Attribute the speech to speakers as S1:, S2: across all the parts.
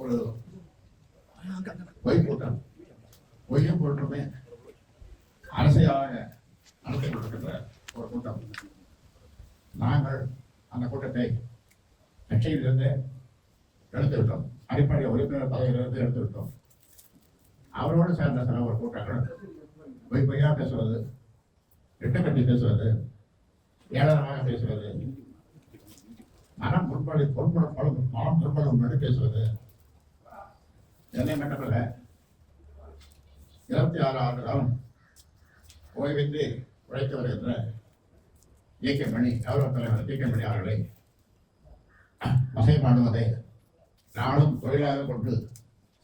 S1: ஒரு பொய் கூட்டம், பொய்யும் கூட்டமே அரசியலாக நடத்தி கொண்டிருக்கின்ற ஒரு கூட்டம். நாங்கள் அந்த கூட்டத்தை கட்சியிலிருந்து எடுத்துவிட்டோம், அடிப்படை உறுப்பினர் பதவியிலிருந்து எடுத்துவிட்டோம். அவரோடு சேர்ந்த சில ஒரு கூட்டங்கள் பொய்யா பேசுவது, திட்டக்கட்டி பேசுவது, ஏளனமாக பேசுவது, மனம் முற்படும் பேசுவது. என்னை மட்டுமல்ல, 26 ஆண்டு காலம் ஓய்வின்றி உழைத்து வருகின்ற இயக்கமணி கௌரவ தலைவர் இயக்கமணி அவர்களை வசைப்பாடுவதை நானும் தொழிலாக கொண்டு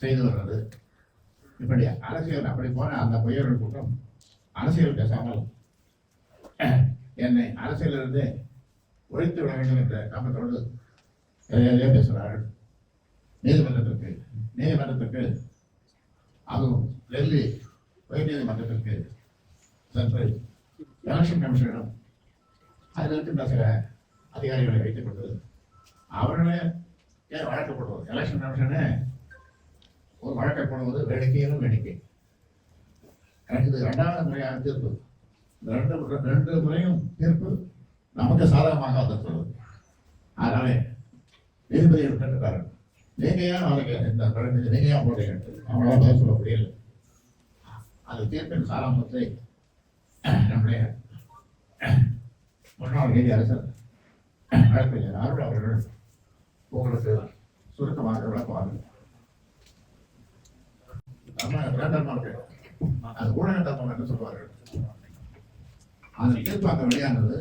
S1: செய்து வருவது. இப்படி அரசியல் அப்படி போன அந்த பொய்யர்கள் கூட்டம் அரசியல் பேசாமல் என்னை அரசியலிருந்து ஒழித்து விட வேண்டும் என்ற காரணத்தோடு எதையே பேசுகிறார்கள். நீதிமன்றத்திற்கு அதுவும் டெல்லி உயர் நீதிமன்றத்திற்கு சென்று எலெக்ஷன் கமிஷனிடம் அதில் இருக்கின்ற சில அதிகாரிகளை வைத்துக் கொண்டு அவர்களே வழக்கப்படுவது, எலெக்ஷன் கமிஷனே ஒரு வழக்கை போடுவது வேடிக்கையிலும் வேடிக்கை. எனக்கு இது 2வது முறையாக தீர்ப்பு. ரெண்டு முறையும் தீர்ப்பு நமக்கு சாதகமாக அதை சொல்வது. அதனாலே நீதிபதிகள் கேட்டுக்காரன், நீங்க ஏன் நாளைக்கு இந்த வழக்கு நீங்க ஏன் போடுறீங்க, அவங்களால பதில் சொல்ல முடியல. அந்த தீர்ப்பின் சாராம்சத்தை நம்முடைய முன்னாள் நீதி அரசர் வழக்கறிஞர் அருள் அவர்கள் உங்களுக்கு சுருக்கமாக விளக்குவார்கள். அது ஊடக தர்மம் என்று சொல்வார்கள். அந்த தீர்ப்பாக வெளியானது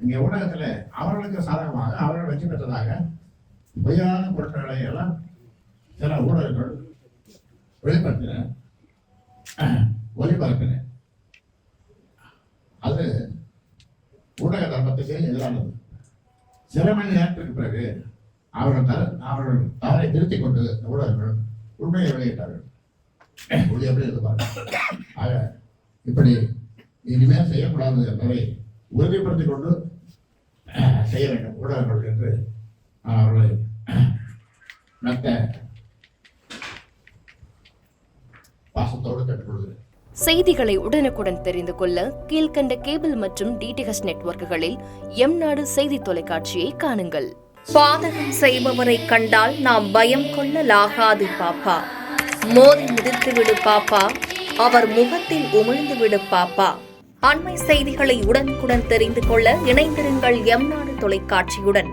S1: இங்கே ஊடகத்தில் அவர்களுக்கு சாதகமாக அவர்கள் வெற்றி பெற்றதாக பொய்யான பொருட்களை எல்லாம் சில ஊடகங்கள் வெளிப்படுத்தின, ஒளிபரப்பின. அது ஊடக தர்மத்துக்கு எதிரானது. சில மணி நேரத்திற்கு பிறகு அவர்கள் தவறை திருத்திக் கொண்டு ஊடகங்கள் உண்மையை வெளியிட்டார்கள். எப்படி இருப்பார்கள். ஆக இப்படி இனிமேல் செய்யக்கூடாது என்பதை உறுதிப்படுத்திக் கொண்டு செய்ய வேண்டும் ஊடகங்கள் என்று நான் அவர்களை மெத்த பாசத்தோடு கேட்டுக்கொள்கிறேன்.
S2: செய்திகளை உடனுக்குடன் தெரிந்து கொள்ள கீழ்கண்ட கேபிள் மற்றும் டிடிஹெச் நெட்வொர்க்குகளில் எம்நாடு செய்தி தொலைக்காட்சியை காணுங்கள்.
S3: பாதகம் செய்பவரை கண்டால் நாம் பயம் கொள்ளலாகாது பாப்பா. மோதி மிதித்து விடு பாப்பா, அவர் முகத்தில் உமிழ்ந்து விடு பாப்பா. அண்மை செய்திகளை உடனுக்குடன் தெரிந்து கொள்ள இணைந்திருங்கள் எம்நாடு தொலைக்காட்சியுடன்.